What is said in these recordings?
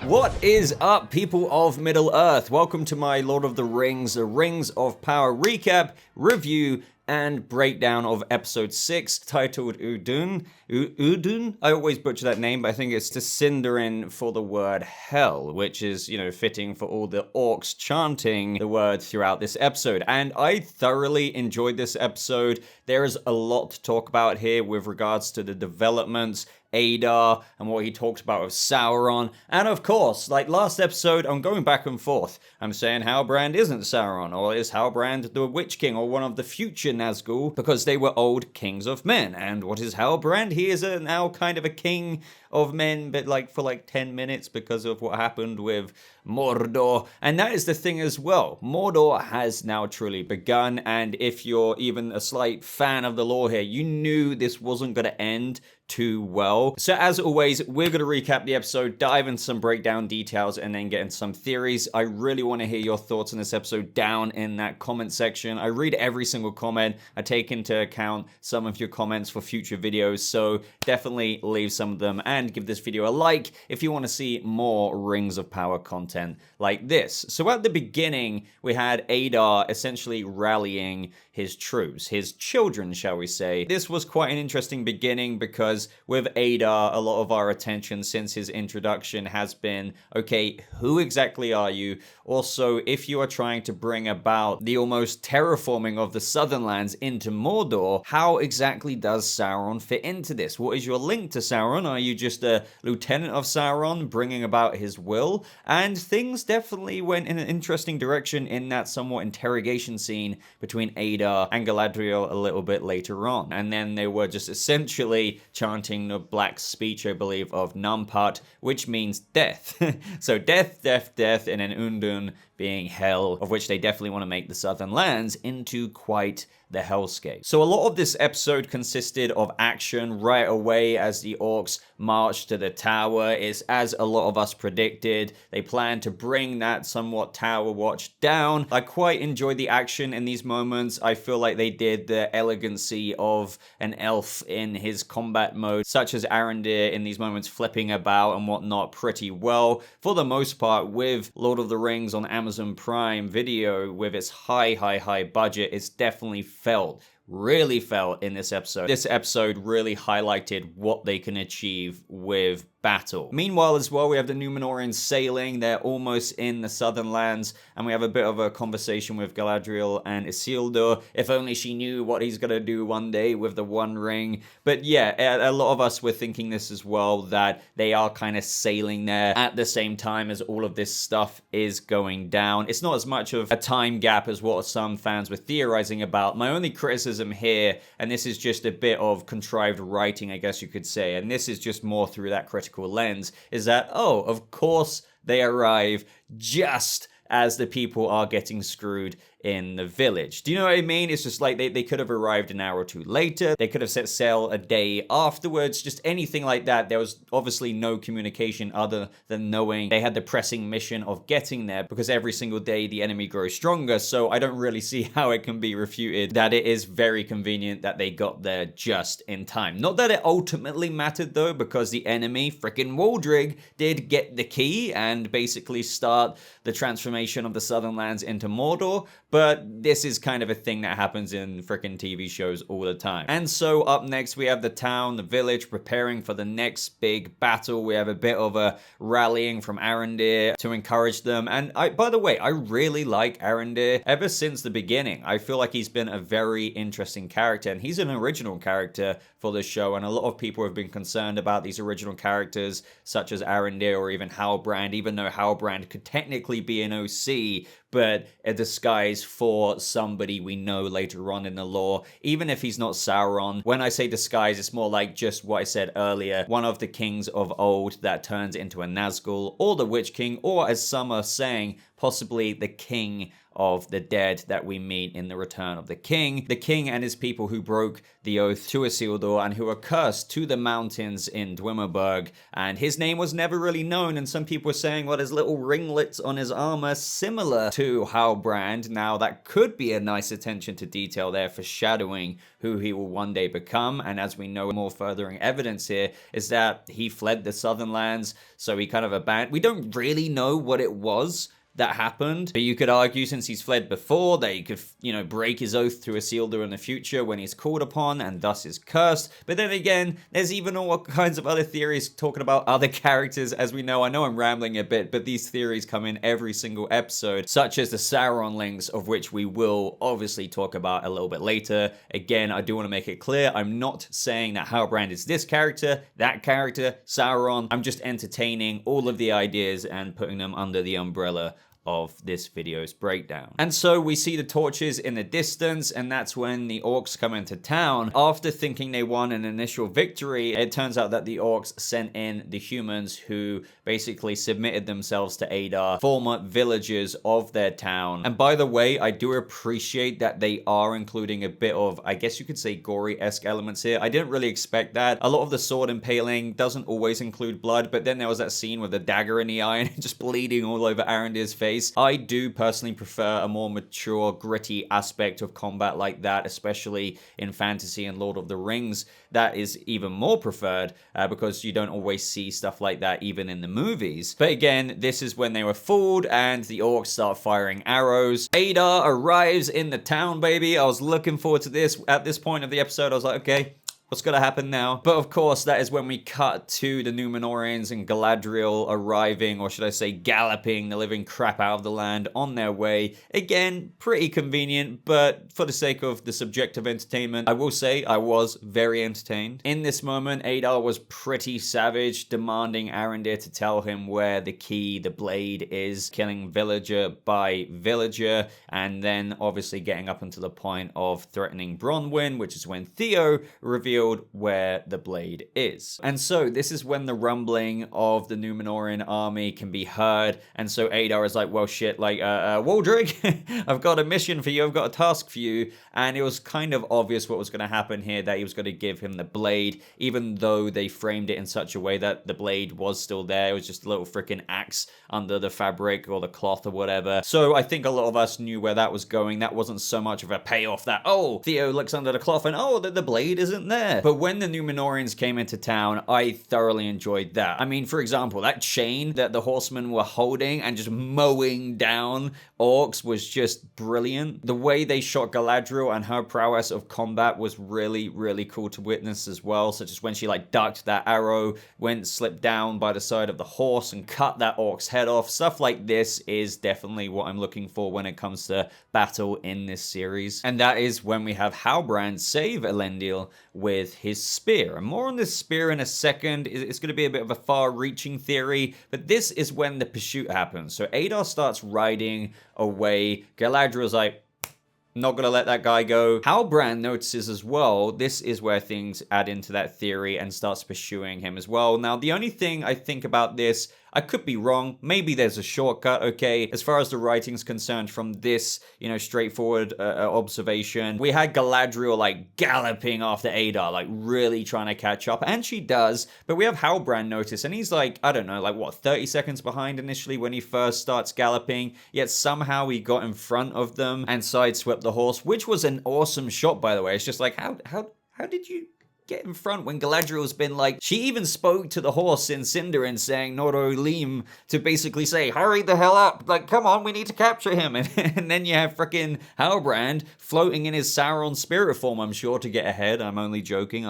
What is up, people of Middle-earth? Welcome to my Lord of the Rings, the Rings of Power recap, review, and breakdown of episode 6, titled Udun. Udun? I always butcher that name, but I think it's Sindarin for the word hell, which is, fitting for all the orcs chanting the word throughout this episode. And I thoroughly enjoyed this episode. There is a lot to talk about here with regards to the developments, Adar, and what he talks about with Sauron. And of course, like last episode, I'm going back and forth. I'm saying Halbrand isn't Sauron, or is Halbrand the Witch King, or one of the future Nazgul, because they were old kings of men. And what is Halbrand? He is now kind of a king of men, but for 10 minutes because of what happened with Mordor. And that is the thing as well. Mordor has now truly begun, and if you're even a slight fan of the lore here, you knew this wasn't going to end too well. So as always, we're going to recap the episode, dive into some breakdown details, and then get into some theories. I really want to hear your thoughts on this episode down in that comment section. I read every single comment. I take into account some of your comments for future videos, so definitely leave some of them and give this video a like if you want to see more Rings of Power content like this. So at the beginning, we had Adar essentially rallying his troops, his children, shall we say. This was quite an interesting beginning because with Adar, a lot of our attention since his introduction has been, okay, who exactly are you? Also, if you are trying to bring about the almost terraforming of the Southern Lands into Mordor, how exactly does Sauron fit into this? What is your link to Sauron? Are you just a lieutenant of Sauron bringing about his will? And things definitely went in an interesting direction in that somewhat interrogation scene between Adar and Galadriel a little bit later on. And then they were just essentially chanting the black speech, I believe, of Numput, which means death. So death, death, death, and then Undun being hell, of which they definitely want to make the Southern Lands into quite the hellscape. So a lot of this episode consisted of action right away as the orcs marched to the tower. It's as a lot of us predicted. They planned to bring that somewhat tower watch down. I quite enjoyed the action in these moments. I feel like they did the elegancy of an elf in his combat mode, such as Arondir in these moments flipping about and whatnot pretty well. For the most part, with Lord of the Rings on Amazon Prime Video, with its high budget, it's definitely really felt in this episode. This episode really highlighted what they can achieve with battle. Meanwhile as well, we have the Númenóreans sailing. They're almost in the Southern Lands, and we have a bit of a conversation with Galadriel and Isildur. If only she knew what he's gonna do one day with the One Ring. But yeah, a lot of us were thinking this as well, that they are kind of sailing there at the same time as all of this stuff is going down. It's not as much of a time gap as what some fans were theorizing about. My only criticism here, and this is just a bit of contrived writing, I guess you could say, and this is just more through that critical lens, is that, oh, of course they arrive just as the people are getting screwed in the village. Do you know what I mean? It's just like they could have arrived an hour or two later. They could have set sail a day afterwards, just anything like that. There was obviously no communication other than knowing they had the pressing mission of getting there, because every single day the enemy grows stronger. So I don't really see how it can be refuted that it is very convenient that they got there just in time. Not that it ultimately mattered though, because the enemy, frickin' Waldrig, did get the key and basically start the transformation of the Southern Lands into Mordor. But this is kind of a thing that happens in frickin' TV shows all the time. And so up next we have the town, the village, preparing for the next big battle. We have a bit of a rallying from Arondir to encourage them. And by the way, I really like Arondir ever since the beginning. I feel like he's been a very interesting character, and he's an original character for the show. And a lot of people have been concerned about these original characters, such as Arondir or even Halbrand, even though Halbrand could technically be an OC, but a disguise for somebody we know later on in the lore, even if he's not Sauron. When I say disguise, it's more like just what I said earlier, one of the kings of old that turns into a Nazgul, or the Witch King, or as some are saying, possibly the king of the dead that we meet in the Return of the King. The king and his people who broke the oath to Isildur and who were cursed to the mountains in Dwemerberg. And his name was never really known, and some people were saying, well, his little ringlets on his armor similar to Halbrand. Now, that could be a nice attention to detail there, foreshadowing who he will one day become. And as we know, more furthering evidence here is that he fled the southern lands, so he kind of abandoned. We don't really know what it was that happened, but you could argue since he's fled before that he could, break his oath to Isildur in the future when he's called upon and thus is cursed. But then again, there's even all kinds of other theories talking about other characters. As we know, I know I'm rambling a bit, but these theories come in every single episode, such as the Sauron links, of which we will obviously talk about a little bit later. Again, I do want to make it clear, I'm not saying that Halbrand is this character, that character, Sauron. I'm just entertaining all of the ideas and putting them under the umbrella of this video's breakdown. And so we see the torches in the distance, and that's when the orcs come into town. After thinking they won an initial victory, it turns out that the orcs sent in the humans who basically submitted themselves to Adar, former villagers of their town. And by the way, I do appreciate that they are including a bit of, I guess you could say, gory-esque elements here. I didn't really expect that. A lot of the sword impaling doesn't always include blood, but then there was that scene with the dagger in the eye and just bleeding all over Arondir's face. I do personally prefer a more mature, gritty aspect of combat like that, especially in fantasy and Lord of the Rings. That is even more preferred because you don't always see stuff like that even in the movies. But again, this is when they were fooled and the orcs start firing arrows. Adar arrives in the town, baby. I was looking forward to this. At this point of the episode, I was like, okay, what's gonna happen now? But of course, that is when we cut to the Númenóreans and Galadriel arriving, or should I say galloping the living crap out of the land on their way. Again, pretty convenient, but for the sake of the subjective entertainment, I will say I was very entertained. In this moment, Adar was pretty savage, demanding Arondir to tell him where the key, the blade is, killing villager by villager, and then obviously getting up until the point of threatening Bronwyn, which is when Theo revealed where the blade is. And so this is when the rumbling of the Númenórean army can be heard, and so Adar is like, well shit, like Waldrick, I've got a mission for you, I've got a task for you. And it was kind of obvious what was going to happen here, that he was going to give him the blade, even though they framed it in such a way that the blade was still there. It was just a little freaking axe under the fabric or the cloth or whatever. So I think a lot of us knew where that was going. That wasn't so much of a payoff that, oh, Theo looks under the cloth and oh, the blade isn't there. But when the Númenóreans came into town, I thoroughly enjoyed that. I mean, for example, that chain that the horsemen were holding and just mowing down orcs was just brilliant. The way they shot Galadriel and her prowess of combat was really, really cool to witness as well, such as when she like ducked that arrow, slipped down by the side of the horse and cut that orc's head off. Stuff like this is definitely what I'm looking for when it comes to battle in this series. And that is when we have Halbrand save Elendil with his spear. And more on this spear in a second. It's going to be a bit of a far-reaching theory, but this is when the pursuit happens. So Adar starts riding away. Galadriel's like, not gonna let that guy go. Halbrand notices as well. This is where things add into that theory and starts pursuing him as well. Now, the only thing I think about this, I could be wrong. Maybe there's a shortcut, okay? As far as the writing's concerned from this, straightforward observation, we had Galadriel, like, galloping after Adar, like, really trying to catch up. And she does, but we have Halbrand notice, and he's like, I don't know, like, what, 30 seconds behind initially when he first starts galloping, yet somehow he got in front of them and sideswept the horse, which was an awesome shot, by the way. It's just like, how did you get in front when Galadriel's been like, she even spoke to the horse in Sindarin saying Noro Lim to basically say, hurry the hell up, like, come on, we need to capture him. And then you have frickin' Halbrand floating in his Sauron spirit form, I'm sure, to get ahead. I'm only joking.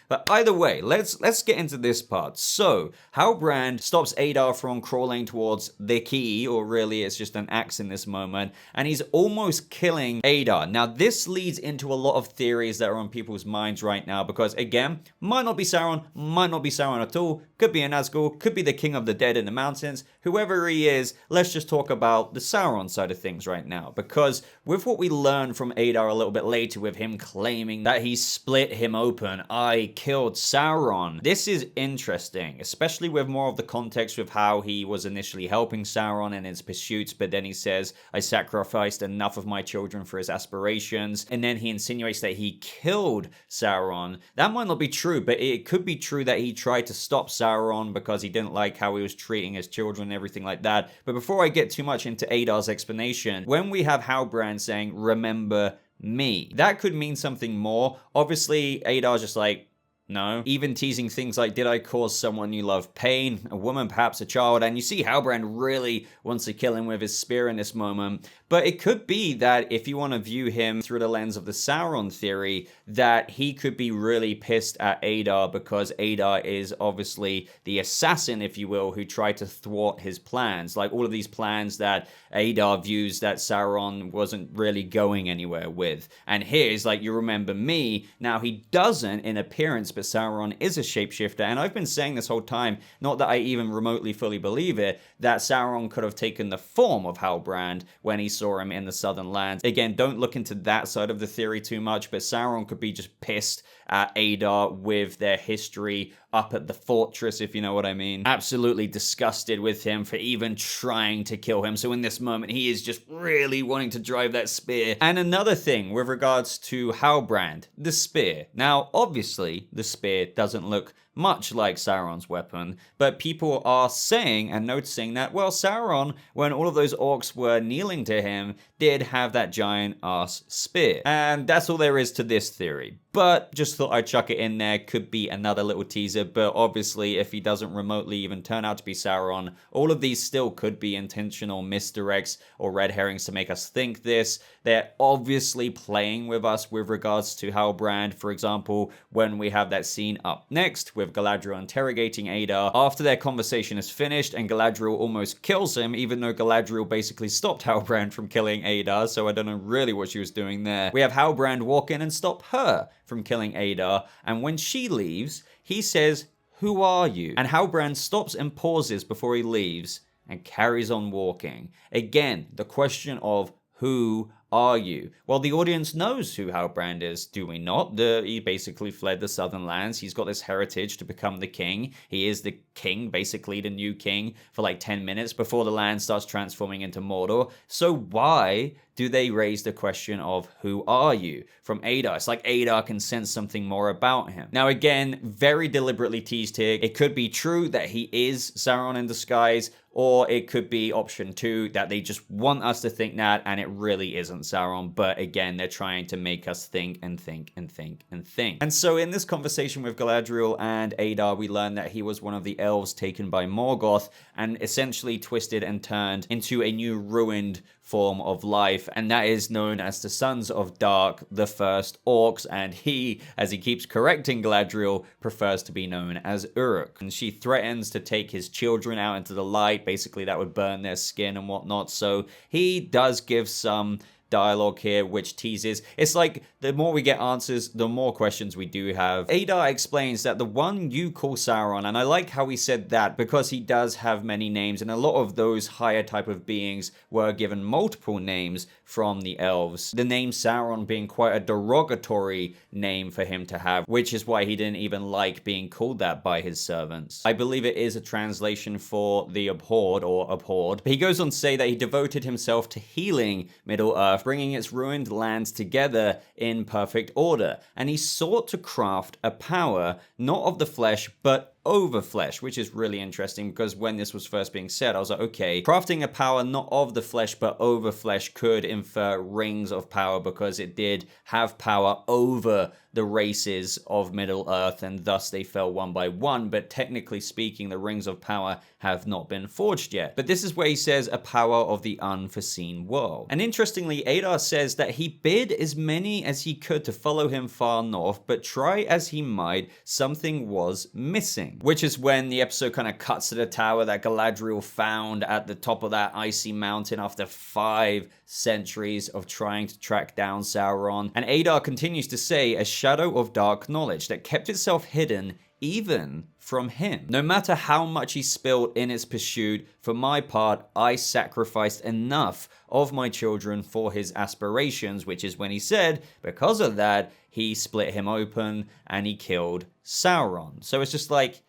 But either way, let's get into this part. So Halbrand stops Adar from crawling towards the key, or really it's just an axe in this moment, and he's almost killing Adar. Now this leads into a lot of theories that are on people's minds right now, because again, might not be Sauron, might not be Sauron at all, could be a Nazgul, could be the king of the dead in the mountains, whoever he is. Let's just talk about the Sauron side of things right now, because with what we learn from Adar a little bit later, with him claiming that he split him open, I killed Sauron, this is interesting, especially with more of the context with how he was initially helping Sauron in his pursuits, but then he says, I sacrificed enough of my children for his aspirations, and then he insinuates that he killed Sauron. That might not be true, but it could be true that he tried to stop Sauron because he didn't like how he was treating his children and everything like that. But before I get too much into Adar's explanation, when we have Halbrand saying, remember me, that could mean something more. Obviously, Adar's just like, no. Even teasing things like, did I cause someone you love pain? A woman, perhaps a child? And you see Halbrand really wants to kill him with his spear in this moment. But it could be that if you want to view him through the lens of the Sauron theory, that he could be really pissed at Adar because Adar is obviously the assassin, if you will, who tried to thwart his plans. Like all of these plans that Adar views that Sauron wasn't really going anywhere with. And here's like, you remember me. Now he doesn't in appearance, but Sauron is a shapeshifter, and I've been saying this whole time, not that I even remotely fully believe it, that Sauron could have taken the form of Halbrand when he saw him in the Southern Lands. Again, don't look into that side of the theory too much, but Sauron could be just pissed at Adar with their history up at the fortress, if you know what I mean. Absolutely disgusted with him for even trying to kill him. So in this moment, he is just really wanting to drive that spear. And another thing with regards to Halbrand, the spear. Now, obviously, the spear doesn't look much like Sauron's weapon, but people are saying and noticing that, well, Sauron, when all of those orcs were kneeling to him, did have that giant ass spear. And that's all there is to this theory. But just thought I'd chuck it in there, could be another little teaser, but obviously if he doesn't remotely even turn out to be Sauron, all of these still could be intentional misdirects or red herrings to make us think this. They're obviously playing with us with regards to Halbrand, for example, when we have that scene up next with Galadriel interrogating Adar after their conversation is finished and Galadriel almost kills him, even though Galadriel basically stopped Halbrand from killing Adar, so I don't know really what she was doing there. We have Halbrand walk in and stop her from killing Adar, and when she leaves, he says, "Who are you?" And Halbrand stops and pauses before he leaves and carries on walking. Again, the question of who are you? Well, the audience knows who Halbrand is, do we not? He basically fled the Southern Lands. He's got this heritage to become the king. He is the king, basically the new king, for like 10 minutes before the land starts transforming into Mordor. So why do they raise the question of who are you from Adar? It's like Adar can sense something more about him. Now again, very deliberately teased here. It could be true that he is Sauron in disguise, or it could be option 2, that they just want us to think that and it really isn't Sauron. But again, they're trying to make us think and think and think and think. And so in this conversation with Galadriel and Adar, we learn that he was one of the elves taken by Morgoth and essentially twisted and turned into a new ruined form of life, and that is known as the Sons of Dark, the first orcs, and he, as he keeps correcting Galadriel, prefers to be known as Uruk. And she threatens to take his children out into the light, basically that would burn their skin and whatnot, so he does give some dialogue here which teases. It's like the more we get answers, the more questions we do have. Adar explains that the one you call Sauron, and I like how he said that because he does have many names, and a lot of those higher type of beings were given multiple names from the elves. The name Sauron being quite a derogatory name for him to have, which is why he didn't even like being called that by his servants. I believe it is a translation for the abhorred or abhorred. But he goes on to say that he devoted himself to healing Middle-earth, bringing its ruined lands together in perfect order, and he sought to craft a power not of the flesh but over flesh, which is really interesting because when this was first being said, I was like, okay, crafting a power not of the flesh but over flesh could infer rings of power because it did have power over the races of Middle-earth and thus they fell one by one, but technically speaking, the rings of power have not been forged yet. But this is where he says a power of the unforeseen world. And interestingly, Adar says that he bid as many as he could to follow him far north, but try as he might, something was missing. missing. Which is when the episode kind of cuts to the tower that Galadriel found at the top of that icy mountain after 5 centuries of trying to track down Sauron. And Adar continues to say, a shadow of dark knowledge that kept itself hidden even from him. No matter how much he spilled in its pursuit, for my part, I sacrificed enough of my children for his aspirations, which is when he said, because of that, he split him open and he killed Sauron. So it's just like,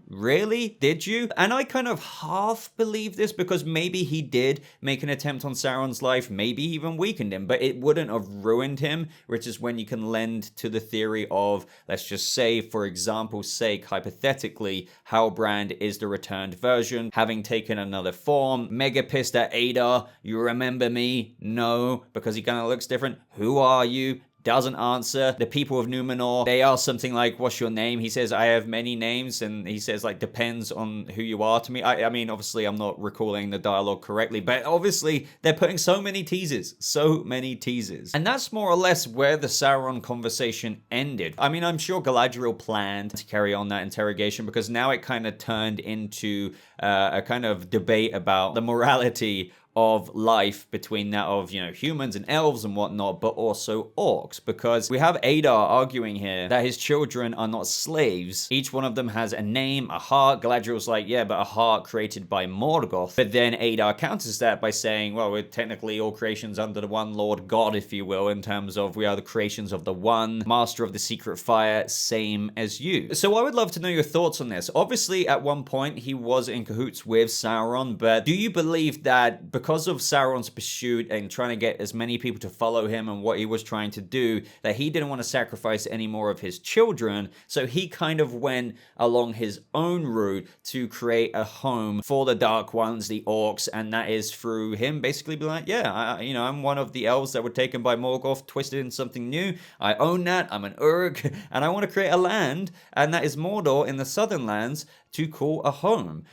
really? Did you? And I kind of half believe this because maybe he did make an attempt on Sauron's life, maybe even weakened him, but it wouldn't have ruined him, which is when you can lend to the theory of, let's just say, for example's sake, hypothetically, Halbrand is the returned version, having taken another form. Mega pissed at Adar. You remember me? No, because he kind of looks different. Who are you? Doesn't answer. The people of Numenor, they ask something like, what's your name? He says, I have many names. And he says, like, depends on who you are to me. I mean, obviously, I'm not recalling the dialogue correctly, but obviously, they're putting so many teasers. And that's more or less where the Sauron conversation ended. I mean, I'm sure Galadriel planned to carry on that interrogation because now it kind of turned into a kind of debate about the morality of life between that of, humans and elves and whatnot, but also orcs, because we have Adar arguing here that his children are not slaves. Each one of them has a name, a heart. Galadriel's like, yeah, but a heart created by Morgoth. But then Adar counters that by saying, well, we're technically all creations under the one Lord God, if you will, in terms of we are the creations of the one master of the secret fire, same as you. So I would love to know your thoughts on this. Obviously, at one point, he was in cahoots with Sauron, but do you believe that because of Sauron's pursuit and trying to get as many people to follow him and what he was trying to do, that he didn't want to sacrifice any more of his children, so he kind of went along his own route to create a home for the Dark Ones, the orcs, and that is through him basically being like, yeah, I'm one of the elves that were taken by Morgoth, twisted in something new. I own that. I'm an Urg, and I want to create a land, and that is Mordor in the Southern Lands, to call a home,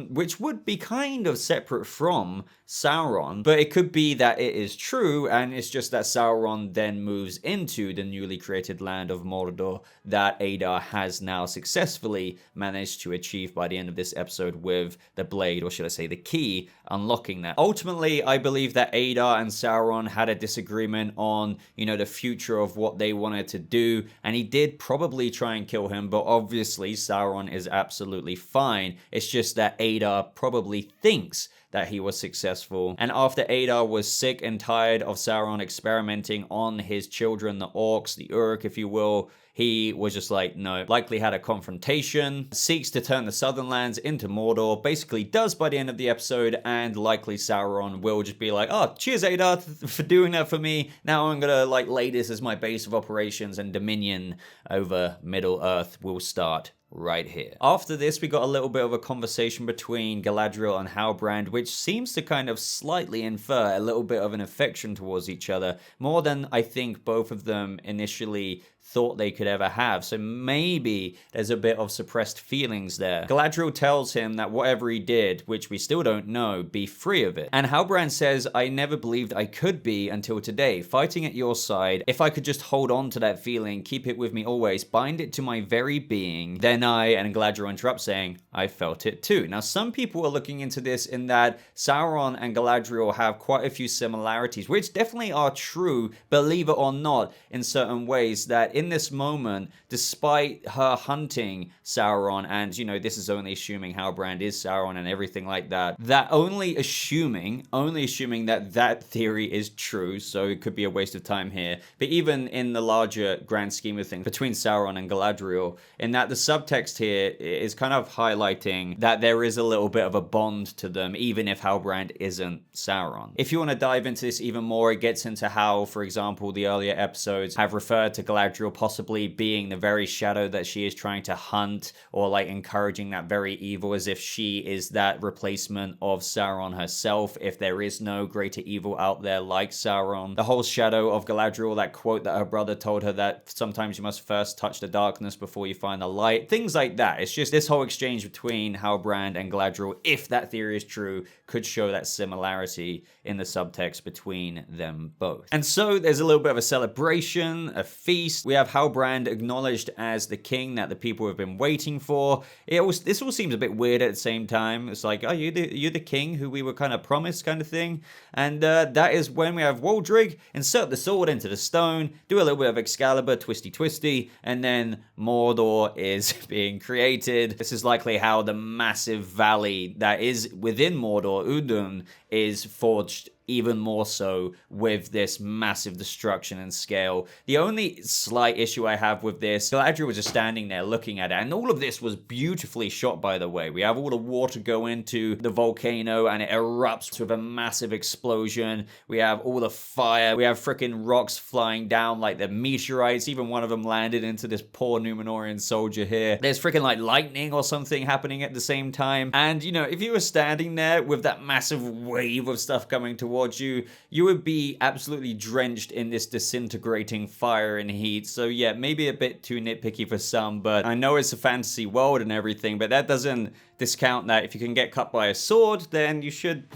which would be kind of separate from Sauron, but it could be that it is true, and it's just that Sauron then moves into the newly created land of Mordor that Adar has now successfully managed to achieve by the end of this episode with the blade, or should I say the key, unlocking that. Ultimately, I believe that Adar and Sauron had a disagreement on, the future of what they wanted to do, and he did probably try and kill him, but obviously Sauron is absolutely fine. It's just that Adar probably thinks that he was successful. And after Adar was sick and tired of Sauron experimenting on his children, the orcs, the Uruk, if you will, he was just like, no. Likely had a confrontation, seeks to turn the Southern Lands into Mordor, basically does by the end of the episode, and likely Sauron will just be like, oh, cheers Adar for doing that for me. Now I'm gonna lay this as my base of operations, and dominion over Middle-earth will start right here. After this, we got a little bit of a conversation between Galadriel and Halbrand, which seems to kind of slightly infer a little bit of an affection towards each other, more than I think both of them initially thought they could ever have. So maybe there's a bit of suppressed feelings there. Galadriel tells him that whatever he did, which we still don't know, be free of it. And Halbrand says, I never believed I could be until today, fighting at your side. If I could just hold on to that feeling, keep it with me always, bind it to my very being, then and Galadriel interrupts saying, I felt it too. Now, some people are looking into this in that Sauron and Galadriel have quite a few similarities, which definitely are true, believe it or not, in certain ways, that in this moment, despite her hunting Sauron, and, this is only assuming Halbrand is Sauron and everything like that, that only assuming that theory is true, so it could be a waste of time here, but even in the larger grand scheme of things, between Sauron and Galadriel, in that the subtext here is kind of highlighting that there is a little bit of a bond to them, even if Halbrand isn't Sauron. If you want to dive into this even more, it gets into how, for example, the earlier episodes have referred to Galadriel possibly being the very shadow that she is trying to hunt, or encouraging that very evil, as if she is that replacement of Sauron herself, if there is no greater evil out there like Sauron. The whole shadow of Galadriel, that quote that her brother told her, that sometimes you must first touch the darkness before you find the light. things like that. It's just this whole exchange between Halbrand and Galadriel, if that theory is true, could show that similarity in the subtext between them both. And so there's a little bit of a celebration, a feast. We have Halbrand acknowledged as the king that the people have been waiting for. This all seems a bit weird at the same time. It's like, oh, you're the king who we were kind of promised, kind of thing. And that is when we have Waldrig insert the sword into the stone, do a little bit of Excalibur, twisty, and then Mordor is being created. This is likely how the massive valley that is within Mordor, Udun, is forged even more so with this massive destruction and scale. The only slight issue I have with this, Galadriel was just standing there looking at it, and all of this was beautifully shot, by the way. We have all the water go into the volcano, and it erupts with a massive explosion. We have all the fire. We have freaking rocks flying down like the meteorites. Even one of them landed into this poor Númenorian soldier here. There's freaking like lightning or something happening at the same time. And, you know, if you were standing there with that massive wave of stuff coming towards you, you would be absolutely drenched in this disintegrating fire and heat. So yeah, maybe a bit too nitpicky for some, but I know it's a fantasy world and everything, but that doesn't discount that if you can get cut by a sword, then you should...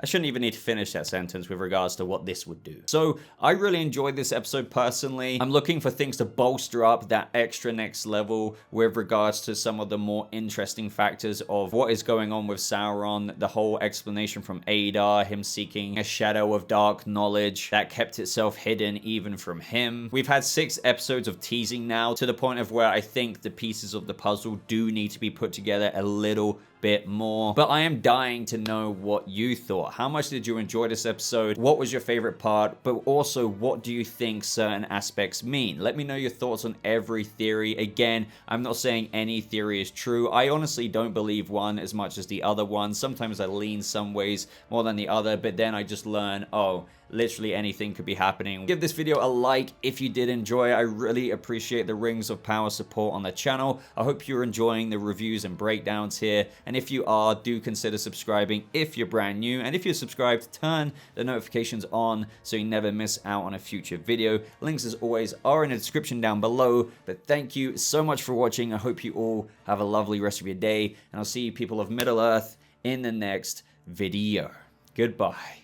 I shouldn't even need to finish that sentence with regards to what this would do. So I really enjoyed this episode personally. I'm looking for things to bolster up that extra next level with regards to some of the more interesting factors of what is going on with Sauron, the whole explanation from Adar, him seeking a shadow of dark knowledge that kept itself hidden even from him. We've had 6 episodes of teasing now, to the point of where I think the pieces of the puzzle do need to be put together a little bit more, but I am dying to know what you thought. How much did you enjoy this episode? What was your favorite part? But also, what do you think certain aspects mean? Let me know your thoughts on every theory. Again, I'm not saying any theory is true. I honestly don't believe one as much as the other one. Sometimes I lean some ways more than the other, but then I just learn, oh, literally anything could be happening. Give this video a like if you did enjoy. I really appreciate the Rings of Power support on the channel. I hope you're enjoying the reviews and breakdowns here. And if you are, do consider subscribing if you're brand new. And if you're subscribed, turn the notifications on so you never miss out on a future video. Links, as always, are in the description down below. But thank you so much for watching. I hope you all have a lovely rest of your day. And I'll see you people of Middle Earth in the next video. Goodbye.